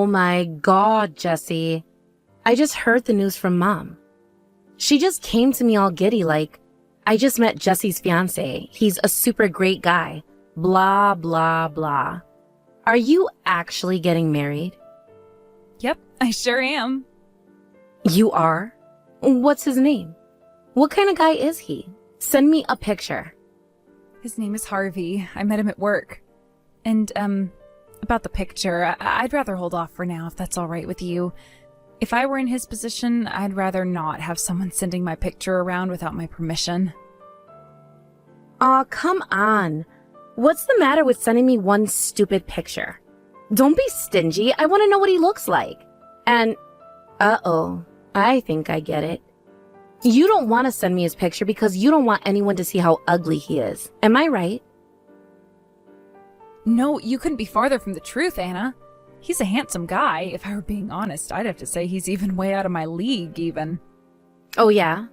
Oh my God, Jesse. I just heard the news from Mom. She just came to me all giddy like, I just met Jesse's fiancé. He's a super great guy. Blah, blah, blah. Are you actually getting married? Yep, I sure am. You are? What's his name? What kind of guy is he? Send me a picture. His name is Harvey. I met him at work. And, about the picture, I'd rather hold off for now if that's all right with you. If I were in his position, I'd rather not have someone sending my picture around without my permission. Aw, come on. What's the matter with sending me one stupid picture? Don't be stingy. I want to know what he looks like. And, uh-oh, I think I get it. You don't want to send me his picture because you don't want anyone to see how ugly he is. Am I right? No, you couldn't be farther from the truth, Anna. He's a handsome guy. If I were being honest, I'd have to say he's even way out of my league, even. Oh, yeah?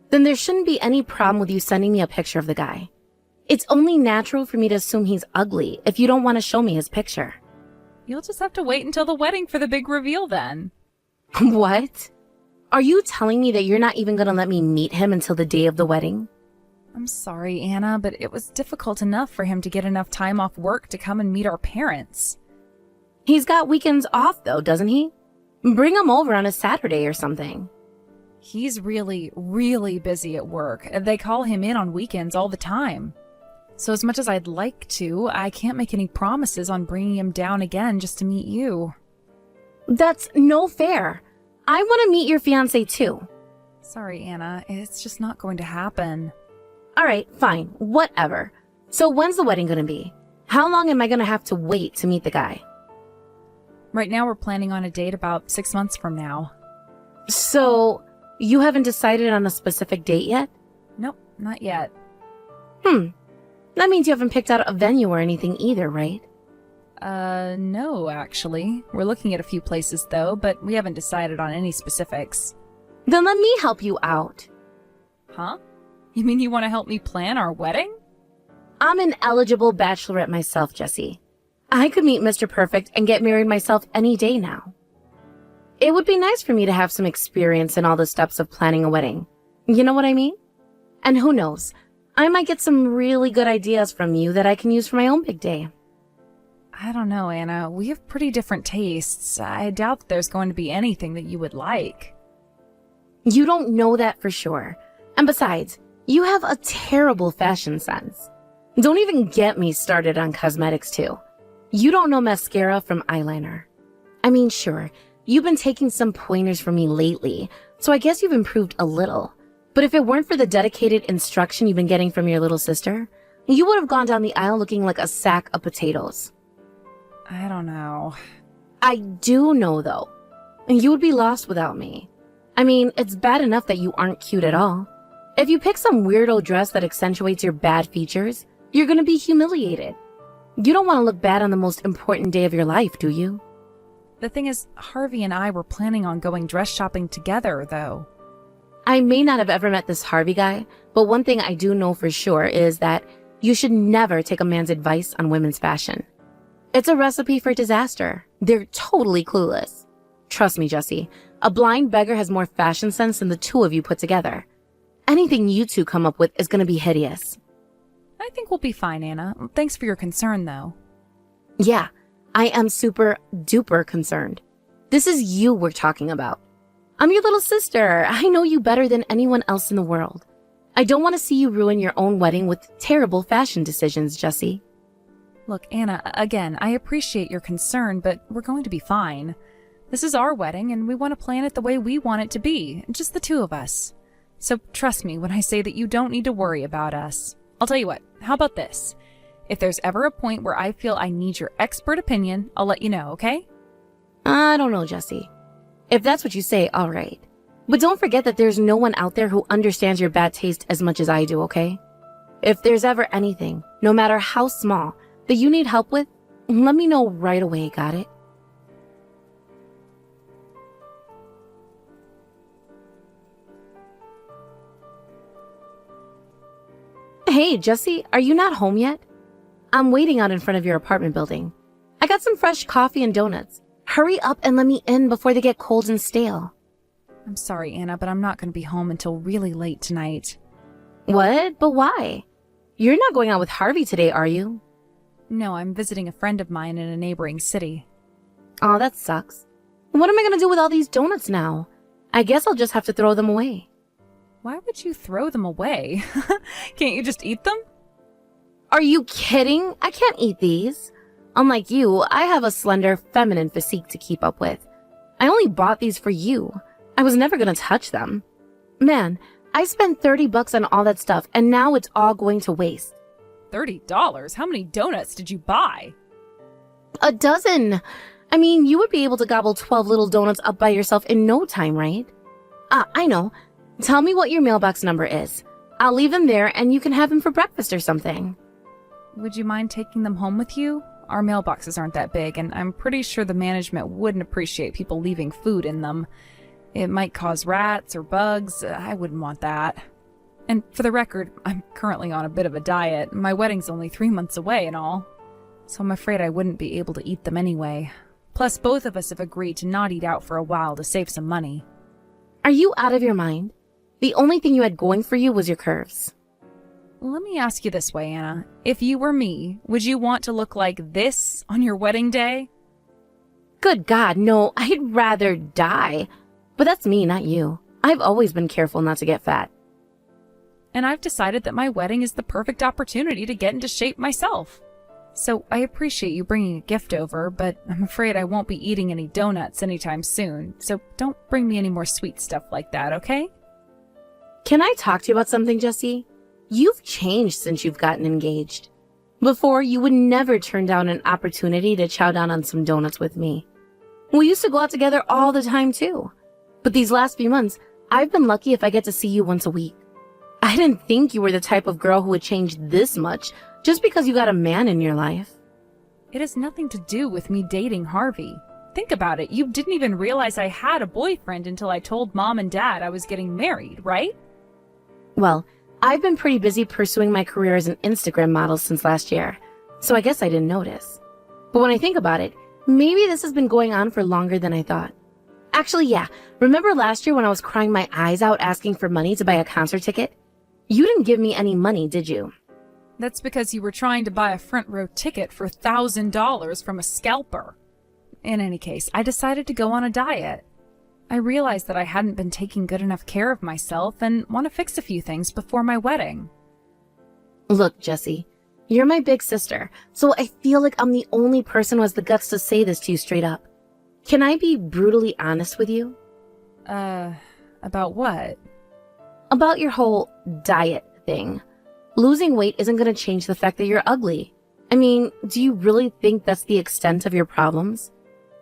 Then there shouldn't be any problem with you sending me a picture of the guy. It's only natural for me to assume he's ugly if you don't want to show me his picture. You'll just have to wait until the wedding for the big reveal then. What? Are you telling me that you're not even going to let me meet him until the day of the wedding? I'm sorry, Anna, but it was difficult enough for him to get enough time off work to come and meet our parents. He's got weekends off, though, doesn't he? Bring him over on a Saturday or something. He's really, really busy at work. They call him in on weekends all the time. So as much as I'd like to, I can't make any promises on bringing him down again just to meet you. That's no fair. I want to meet your fiancé, too. Sorry, Anna. It's just not going to happen. All right, fine. Whatever. So when's the wedding going to be? How long am I going to have to wait to meet the guy? Right now we're planning on a date about 6 months from now. So, you haven't decided on a specific date yet? Nope, not yet. That means you haven't picked out a venue or anything either, right? No, actually. We're looking at a few places, though, but we haven't decided on any specifics. Then let me help you out. Huh? You mean you want to help me plan our wedding? I'm an eligible bachelorette myself, Jesse. I could meet Mr. Perfect and get married myself any day now. It would be nice for me to have some experience in all the steps of planning a wedding. You know what I mean? And who knows, I might get some really good ideas from you that I can use for my own big day. I don't know, Anna. We have pretty different tastes. I doubt that there's going to be anything that you would like. You don't know that for sure. And besides, you have a terrible fashion sense. Don't even get me started on cosmetics too. You don't know mascara from eyeliner. I mean, sure, you've been taking some pointers from me lately, so I guess you've improved a little. But if it weren't for the dedicated instruction you've been getting from your little sister, you would have gone down the aisle looking like a sack of potatoes. I don't know. I do know, though. You would be lost without me. I mean, it's bad enough that you aren't cute at all. If you pick some weirdo dress that accentuates your bad features, you're gonna be humiliated. You don't want to look bad on the most important day of your life, do you? The thing is, Harvey and I were planning on going dress shopping together, though. I may not have ever met this Harvey guy, but one thing I do know for sure is that you should never take a man's advice on women's fashion. It's a recipe for disaster. They're totally clueless. Trust me, Jesse, a blind beggar has more fashion sense than the two of you put together. Anything you two come up with is going to be hideous. I think we'll be fine, Anna. Thanks for your concern, though. Yeah, I am super duper concerned. This is you we're talking about. I'm your little sister. I know you better than anyone else in the world. I don't want to see you ruin your own wedding with terrible fashion decisions, Jesse. Look, Anna, again, I appreciate your concern, but we're going to be fine. This is our wedding, and we want to plan it the way we want it to be, just the two of us. So trust me when I say that you don't need to worry about us. I'll tell you what, how about this? If there's ever a point where I feel I need your expert opinion, I'll let you know, okay? I don't know, Jesse. If that's what you say, all right. But don't forget that there's no one out there who understands your bad taste as much as I do, okay? If there's ever anything, no matter how small, that you need help with, let me know right away, got it? Hey, Jesse, are you not home yet? I'm waiting out in front of your apartment building. I got some fresh coffee and donuts. Hurry up and let me in before they get cold and stale. I'm sorry, Anna, but I'm not going to be home until really late tonight. What? But why? You're not going out with Harvey today, are you? No, I'm visiting a friend of mine in a neighboring city. Oh, that sucks. What am I gonna do with all these donuts now? I guess I'll just have to throw them away. Why would you throw them away? Can't you just eat them? Are you kidding? I can't eat these. Unlike you, I have a slender, feminine physique to keep up with. I only bought these for you. I was never gonna touch them. Man, I spent $30 on all that stuff, and now it's all going to waste. $30? How many donuts did you buy? A dozen. I mean, you would be able to gobble 12 little donuts up by yourself in no time, right? I know. Tell me what your mailbox number is. I'll leave them there and you can have them for breakfast or something. Would you mind taking them home with you? Our mailboxes aren't that big, and I'm pretty sure the management wouldn't appreciate people leaving food in them. It might cause rats or bugs. I wouldn't want that. And for the record, I'm currently on a bit of a diet. My wedding's only 3 months away and all. So I'm afraid I wouldn't be able to eat them anyway. Plus, both of us have agreed to not eat out for a while to save some money. Are you out of your mind? The only thing you had going for you was your curves. Let me ask you this way, Anna. If you were me, would you want to look like this on your wedding day? Good God, no, I'd rather die. But that's me, not you. I've always been careful not to get fat. And I've decided that my wedding is the perfect opportunity to get into shape myself. So I appreciate you bringing a gift over, but I'm afraid I won't be eating any donuts anytime soon. So don't bring me any more sweet stuff like that, okay? Can I talk to you about something, Jessie? You've changed since you've gotten engaged. Before, you would never turn down an opportunity to chow down on some donuts with me. We used to go out together all the time, too. But these last few months, I've been lucky if I get to see you once a week. I didn't think you were the type of girl who would change this much just because you got a man in your life. It has nothing to do with me dating Harvey. Think about it. You didn't even realize I had a boyfriend until I told Mom and Dad I was getting married, right? Well, I've been pretty busy pursuing my career as an Instagram model since last year, so I guess I didn't notice. But when I think about it, maybe this has been going on for longer than I thought. Actually, yeah, remember last year when I was crying my eyes out asking for money to buy a concert ticket? You didn't give me any money, did you? That's because you were trying to buy a front row ticket for $1,000 from a scalper. In any case, I decided to go on a diet. I realized that I hadn't been taking good enough care of myself and want to fix a few things before my wedding. Look, Jessie, you're my big sister, so I feel like I'm the only person who has the guts to say this to you straight up. Can I be brutally honest with you? About what? About your whole diet thing. Losing weight isn't going to change the fact that you're ugly. I mean, do you really think that's the extent of your problems?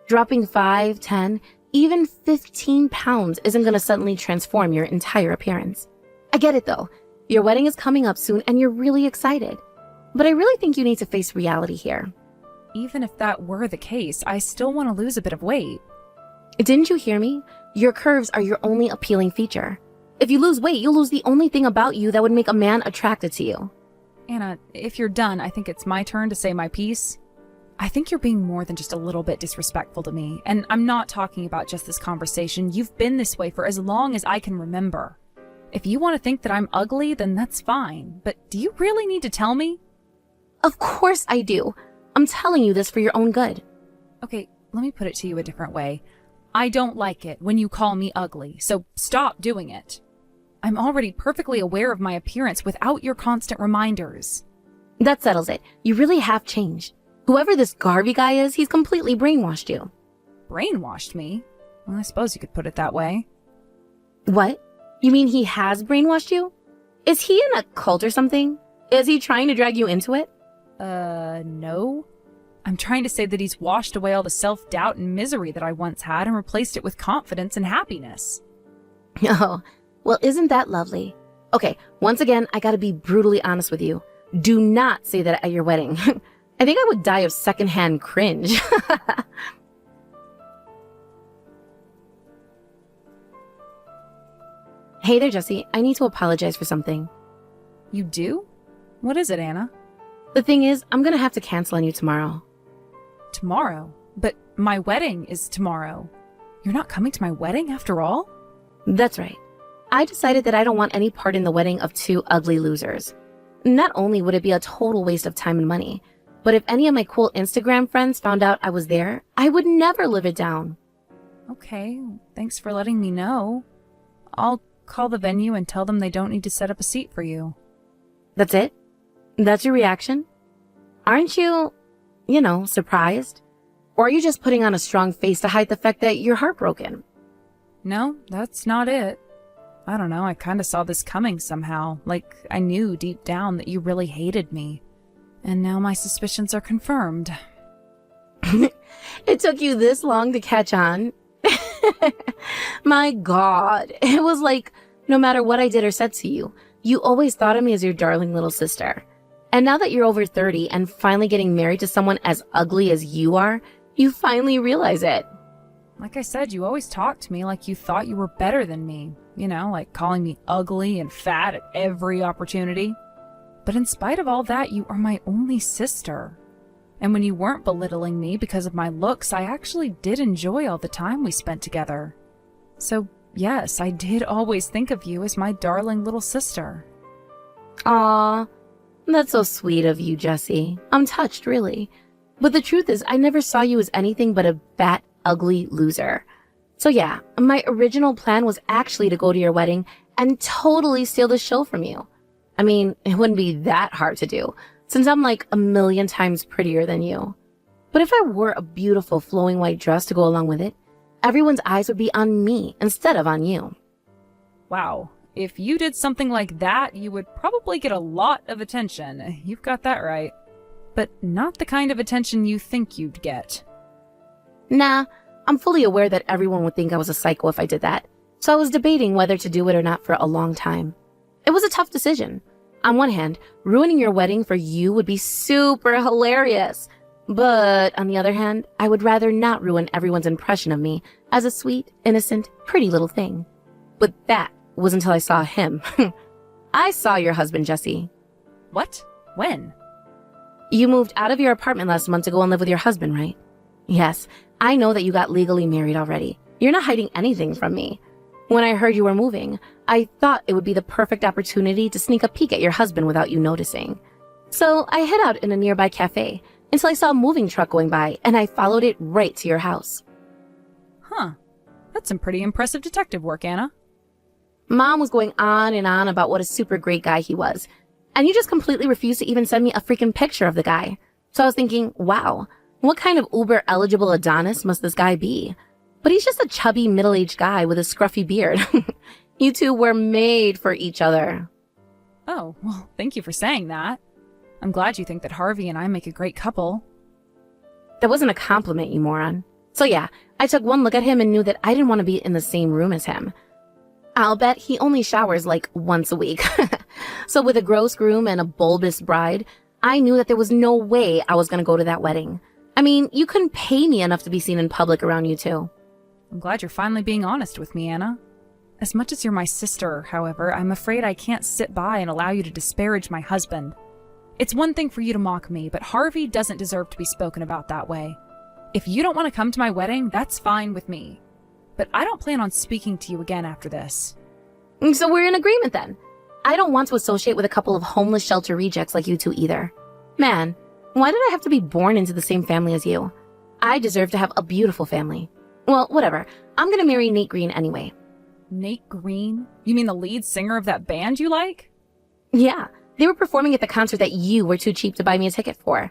Dropping 5, 10, even 15 pounds isn't going to suddenly transform your entire appearance. I get it though. Your wedding is coming up soon and you're really excited. But I really think you need to face reality here. Even if that were the case, I still want to lose a bit of weight. Didn't you hear me? Your curves are your only appealing feature. If you lose weight, you'll lose the only thing about you that would make a man attracted to you. Anna, if you're done, I think it's my turn to say my piece. I think you're being more than just a little bit disrespectful to me, and I'm not talking about just this conversation. You've been this way for as long as I can remember. If you want to think that I'm ugly, then that's fine, but do you really need to tell me? Of course I do. I'm telling you this for your own good. Okay, let me put it to you a different way. I don't like it when you call me ugly, so stop doing it. I'm already perfectly aware of my appearance without your constant reminders. That settles it. You really have changed. Whoever this Garvey guy is, he's completely brainwashed you. Brainwashed me? Well, I suppose you could put it that way. What? You mean he has brainwashed you? Is he in a cult or something? Is he trying to drag you into it? No. I'm trying to say that he's washed away all the self-doubt and misery that I once had and replaced it with confidence and happiness. Oh, well, isn't that lovely? Okay, once again, I gotta be brutally honest with you. Do not say that at your wedding. I think I would die of secondhand cringe. Hey there, Jessie. I need to apologize for something. You do? What is it, Anna? The thing is, I'm gonna have to cancel on you tomorrow. Tomorrow? But My wedding is tomorrow. You're not coming to my wedding after all? That's right. I decided that I don't want any part in the wedding of two ugly losers. Not only would it be a total waste of time and money, but if any of my cool Instagram friends found out I was there, I would never live it down. Okay, thanks for letting me know. I'll call the venue and tell them they don't need to set up a seat for you. That's it? That's your reaction? Aren't you, surprised? Or are you just putting on a strong face to hide the fact that you're heartbroken? No, that's not it. I don't know, I kind of saw this coming somehow. Like, I knew deep down that you really hated me. And now my suspicions are confirmed. It took you this long to catch on? My God. It was like, no matter what I did or said to you, you always thought of me as your darling little sister. And now that you're over 30 and finally getting married to someone as ugly as you are, you finally realize it. Like I said, you always talked to me like you thought you were better than me. Like calling me ugly and fat at every opportunity. But in spite of all that, you are my only sister. And when you weren't belittling me because of my looks, I actually did enjoy all the time we spent together. So, yes, I did always think of you as my darling little sister. Aw, that's so sweet of you, Jessie. I'm touched, really. But the truth is, I never saw you as anything but a fat, ugly loser. So yeah, my original plan was actually to go to your wedding and totally steal the show from you. I mean, it wouldn't be that hard to do, since I'm like a million times prettier than you. But if I wore a beautiful flowing white dress to go along with it, everyone's eyes would be on me instead of on you. Wow, if you did something like that, you would probably get a lot of attention. You've got that right. But not the kind of attention you think you'd get. Nah, I'm fully aware that everyone would think I was a psycho if I did that, so I was debating whether to do it or not for a long time. It was a tough decision. On one hand, ruining your wedding for you would be super hilarious. But on the other hand, I would rather not ruin everyone's impression of me as a sweet, innocent, pretty little thing. But that was until I saw him. I saw your husband, Jessie. What? When? You moved out of your apartment last month to go and live with your husband, right? Yes, I know that you got legally married already. You're not hiding anything from me. When I heard you were moving, I thought it would be the perfect opportunity to sneak a peek at your husband without you noticing. So I hid out in a nearby cafe until I saw a moving truck going by, and I followed it right to your house. Huh. That's some pretty impressive detective work, Anna. Mom was going on and on about what a super great guy he was, and you just completely refused to even send me a freaking picture of the guy. So I was thinking, wow, what kind of uber-eligible Adonis must this guy be? But he's just a chubby, middle-aged guy with a scruffy beard. You two were made for each other. Oh, well, thank you for saying that. I'm glad you think that Harvey and I make a great couple. That wasn't a compliment, you moron. So yeah, I took one look at him and knew that I didn't want to be in the same room as him. I'll bet he only showers like once a week. So with a gross groom and a bulbous bride, I knew that there was no way I was going to go to that wedding. I mean, you couldn't pay me enough to be seen in public around you two. I'm glad you're finally being honest with me, Anna. As much as you're my sister, however, I'm afraid I can't sit by and allow you to disparage my husband. It's one thing for you to mock me, but Harvey doesn't deserve to be spoken about that way. If you don't want to come to my wedding, that's fine with me. But I don't plan on speaking to you again after this. So we're in agreement then. I don't want to associate with a couple of homeless shelter rejects like you two either. Man, why did I have to be born into the same family as you? I deserve to have a beautiful family. Well, whatever. I'm gonna marry Nate Green anyway. Nate Green? You mean the lead singer of that band you like? Yeah, they were performing at the concert that you were too cheap to buy me a ticket for.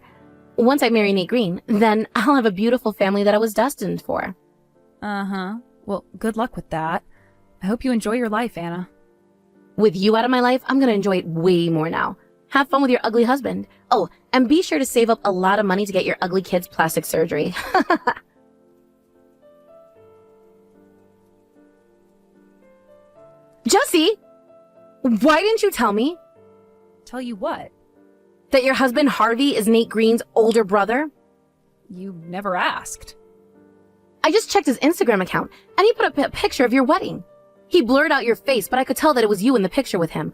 Once I marry Nate Green, then I'll have a beautiful family that I was destined for. Uh-huh. Well, good luck with that. I hope you enjoy your life, Anna. With you out of my life, I'm gonna enjoy it way more now. Have fun with your ugly husband. Oh, and be sure to save up a lot of money to get your ugly kid's plastic surgery. Jessie! Why didn't you tell me Tell you what? that your husband Harvey is Nate Green's older brother? You never asked. I just checked his Instagram account, and he put up a picture of your wedding. He blurred out your face, but I could tell that it was you in the picture with him.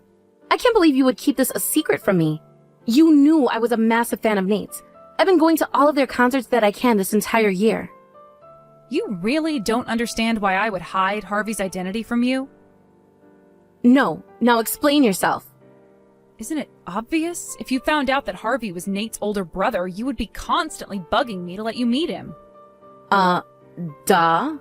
I can't believe you would keep this a secret from me. You knew I was a massive fan of Nate's. I've been going to all of their concerts that I can this entire year. You really don't understand why I would hide Harvey's identity from you? No, now explain yourself. Isn't it obvious? If you found out that Harvey was Nate's older brother, you would be constantly bugging me to let you meet him. Duh.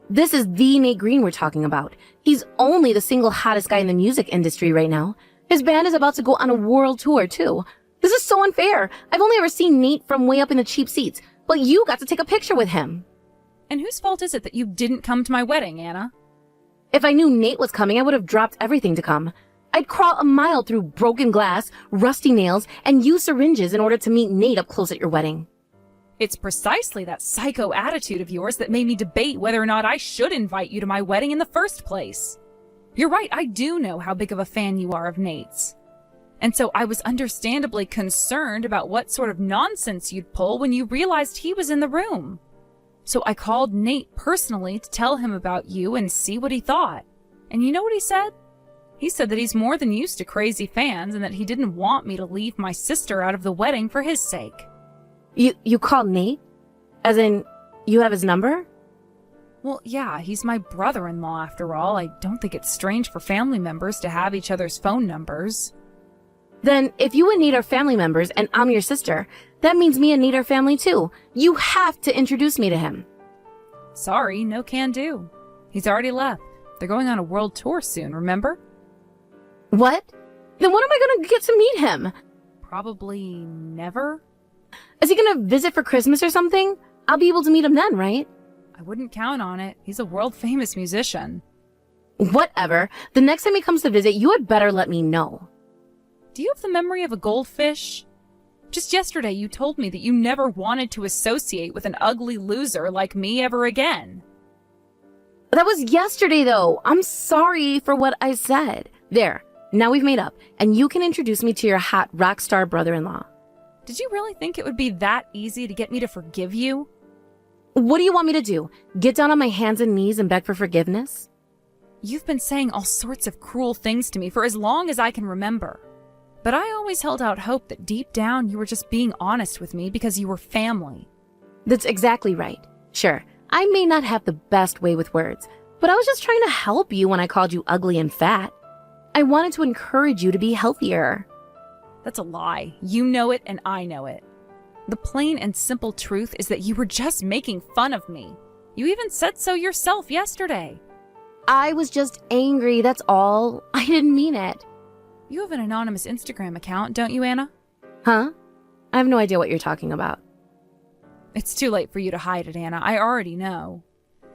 This is the Nate Green we're talking about. He's only the single hottest guy in the music industry right now. His band is about to go on a world tour, too. This is so unfair. I've only ever seen Nate from way up in the cheap seats, but you got to take a picture with him. And whose fault is it that you didn't come to my wedding, Anna? If I knew Nate was coming, I would have dropped everything to come. I'd crawl a mile through broken glass, rusty nails, and use syringes in order to meet Nate up close at your wedding. It's precisely that psycho attitude of yours that made me debate whether or not I should invite you to my wedding in the first place. You're right, I do know how big of a fan you are of Nate's. And so I was understandably concerned about what sort of nonsense you'd pull when you realized he was in the room. So I called Nate personally to tell him about you and see what he thought. And you know what he said? He said that he's more than used to crazy fans and that he didn't want me to leave my sister out of the wedding for his sake. You called Nate? As in, you have his number? Well, yeah, he's my brother-in-law after all. I don't think it's strange for family members to have each other's phone numbers. Then, if you and Nate are family members and I'm your sister, that means me and Nate are family too. You have to introduce me to him. Sorry, no can do. He's already left. They're going on a world tour soon, remember? What? Then when am I gonna get to meet him? Probably never. Is he gonna visit for Christmas or something? I'll be able to meet him then, right? I wouldn't count on it. He's a world-famous musician. Whatever. The next time he comes to visit, you had better let me know. Do you have the memory of a goldfish? Just yesterday you told me that you never wanted to associate with an ugly loser like me ever again. That was yesterday, though. I'm sorry for what I said. There. Now we've made up, and you can introduce me to your hot rock star brother-in-law. Did you really think it would be that easy to get me to forgive you? What do you want me to do? Get down on my hands and knees and beg for forgiveness? You've been saying all sorts of cruel things to me for as long as I can remember. But I always held out hope that deep down you were just being honest with me because you were family. That's exactly right. Sure, I may not have the best way with words, but I was just trying to help you when I called you ugly and fat. I wanted to encourage you to be healthier. That's a lie. You know it and I know it. The plain and simple truth is that you were just making fun of me. You even said so yourself yesterday. I was just angry, that's all. I didn't mean it. You have an anonymous Instagram account, don't you, Anna? Huh? I have no idea what you're talking about. It's too late for you to hide it, Anna. I already know.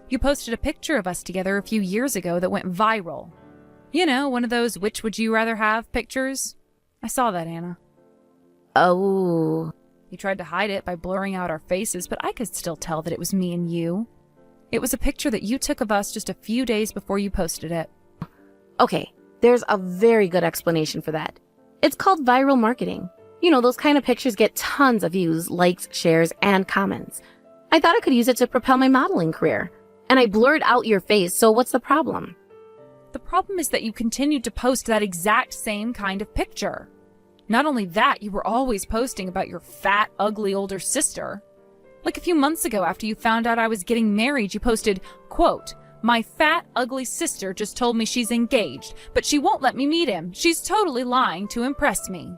You posted a picture of us together a few years ago that went viral. You know, one of those which would you rather have pictures. I saw that, Anna. Oh. You tried to hide it by blurring out our faces, but I could still tell that it was me and you. It was a picture that you took of us just a few days before you posted it. Okay, there's a very good explanation for that. It's called viral marketing. You know, those kind of pictures get tons of views, likes, shares, and comments. I thought I could use it to propel my modeling career. And I blurred out your face, so what's the problem? The problem is that you continued to post that exact same kind of picture. Not only that, you were always posting about your fat, ugly older sister. Like a few months ago after you found out I was getting married, you posted, quote, "My fat, ugly sister just told me she's engaged, but she won't let me meet him. She's totally lying to impress me."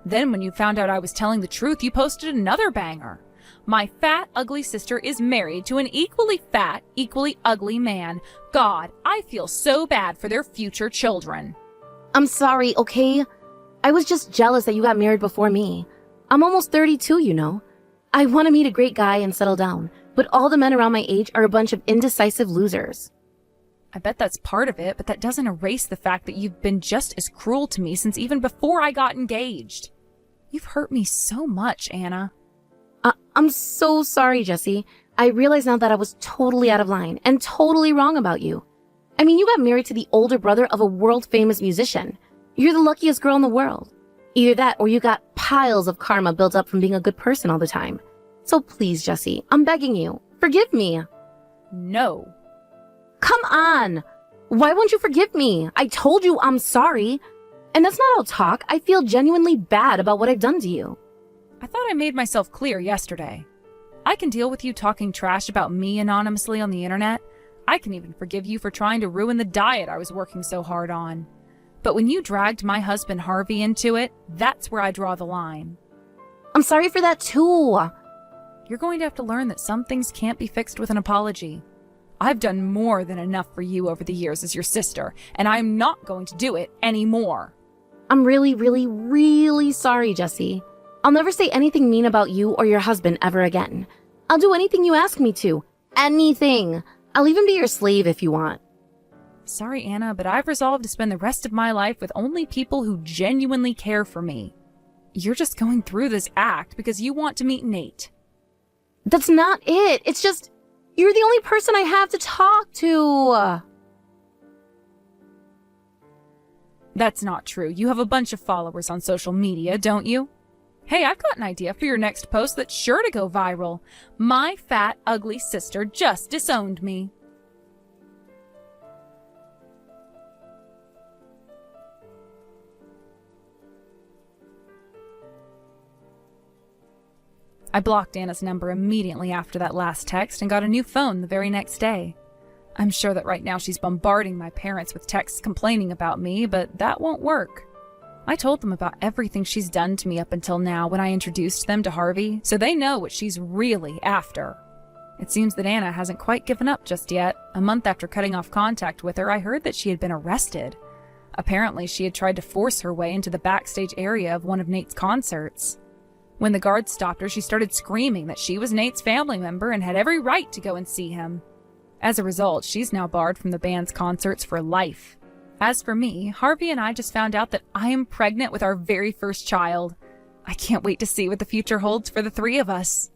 Then when you found out I was telling the truth, you posted another banger. "My fat, ugly sister is married to an equally fat, equally ugly man. God, I feel so bad for their future children." I'm sorry, okay? I was just jealous that you got married before me. I'm almost 32, you know. I want to meet a great guy and settle down, but all the men around my age are a bunch of indecisive losers. I bet that's part of it, but that doesn't erase the fact that you've been just as cruel to me since even before I got engaged. You've hurt me so much, Anna. I'm so sorry, Jessie. I realize now that I was totally out of line and totally wrong about you. I mean, you got married to the older brother of a world-famous musician. You're the luckiest girl in the world. Either that or you got piles of karma built up from being a good person all the time. So please, Jessie, I'm begging you, forgive me. No. Come on! Why won't you forgive me? I told you I'm sorry. And that's not all talk. I feel genuinely bad about what I've done to you. I thought I made myself clear yesterday. I can deal with you talking trash about me anonymously on the internet. I can even forgive you for trying to ruin the diet I was working so hard on. But when you dragged my husband Harvey into it, that's where I draw the line. I'm sorry for that too. You're going to have to learn that some things can't be fixed with an apology. I've done more than enough for you over the years as your sister, and I'm not going to do it anymore. I'm really, really, really sorry, Jesse. I'll never say anything mean about you or your husband ever again. I'll do anything you ask me to. Anything. I'll even be your slave if you want. Sorry, Anna, but I've resolved to spend the rest of my life with only people who genuinely care for me. You're just going through this act because you want to meet Nate. That's not it. It's just, you're the only person I have to talk to. That's not true. You have a bunch of followers on social media, don't you? Hey, I've got an idea for your next post that's sure to go viral. My fat, ugly sister just disowned me. I blocked Anna's number immediately after that last text and got a new phone the very next day. I'm sure that right now she's bombarding my parents with texts complaining about me, but that won't work. I told them about everything she's done to me up until now when I introduced them to Harvey, so they know what she's really after. It seems that Anna hasn't quite given up just yet. A month after cutting off contact with her, I heard that she had been arrested. Apparently, she had tried to force her way into the backstage area of one of Nate's concerts. When the guards stopped her, she started screaming that she was Nate's family member and had every right to go and see him. As a result, she's now barred from the band's concerts for life. As for me, Harvey and I just found out that I am pregnant with our very first child. I can't wait to see what the future holds for the three of us.